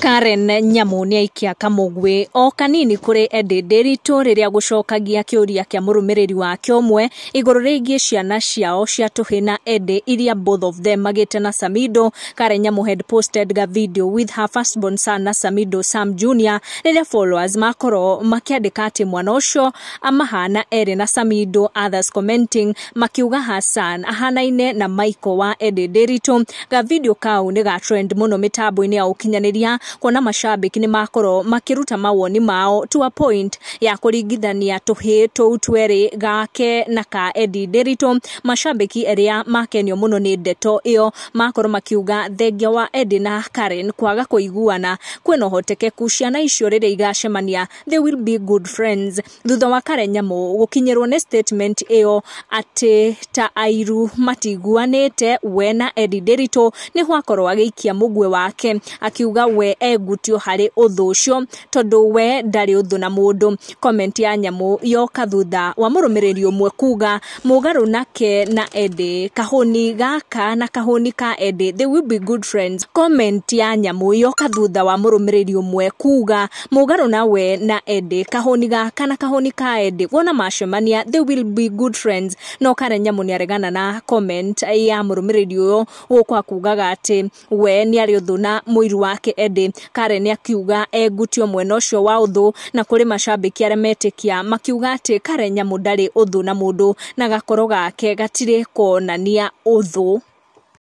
Karen Nyamu ni aikia kamugwe o kanini kuri EDDAY rito riria gucokagia kiuria kia murumiriri wa kiomwe iguru rigie ciana ciao cia tuhina EDDAY iria both of them magite na SAMIDOH. Karen Nyamu had posted a video with her firstborn son na SAMIDOH Sam Jr. riria followers makoro makiandika ati mwana ucio amahana eri na SAMIDOH, others commenting makiuga Hassan ahanaine na Michael wa EDDAY rito. Ga video kau ni ga trend muno mitambo-ini ya ukinyaniria kuona mashabiki ni makoro makiruta mawoni mao to a point ya kuringithania tuhi tou tweri gake na ka EDDAY rito. Mashabiki eria makenio muno ni ndeto iyo makoro makiuga thengia wa EDDAY na Karen kwaga kuiguana kwena hotekeku ciana icio riria igacemania they will be good friends. Thutha wa Karen Nyamu gukinyirwo ni statement iyo ati ta airu matiguanite we na EDDAY rito ni hwakorwo agiikia mugwe wake akiuga we egutio hari uthu ucio tondu we ndari uthu na mundu. Comment ya Nyamu yoka thutha wa murumiriri umwe kuga mugaru nake na EDDAY kahoni gaka na kahoni ka EDDAY they will be good friends. Comment ya Nyamu yoka thutha wa murumiriri umwe kuga mugaru nawe na EDDAY kahoni gaka na kahoni ka EDDAY wona macemania they will be good friends. No Karen Nyamu ni aregana na comment ya murumiriri uyo ukwa kugaga ati we ni ari uthu na muiru wake EDDAY. Karen akiuga egutio mwena ucio wa uthu na kuri mashabiki aria metikia makiuga ati Karen Nyamu ndari uthu na mundu na gakoro gake gatire konania uthu.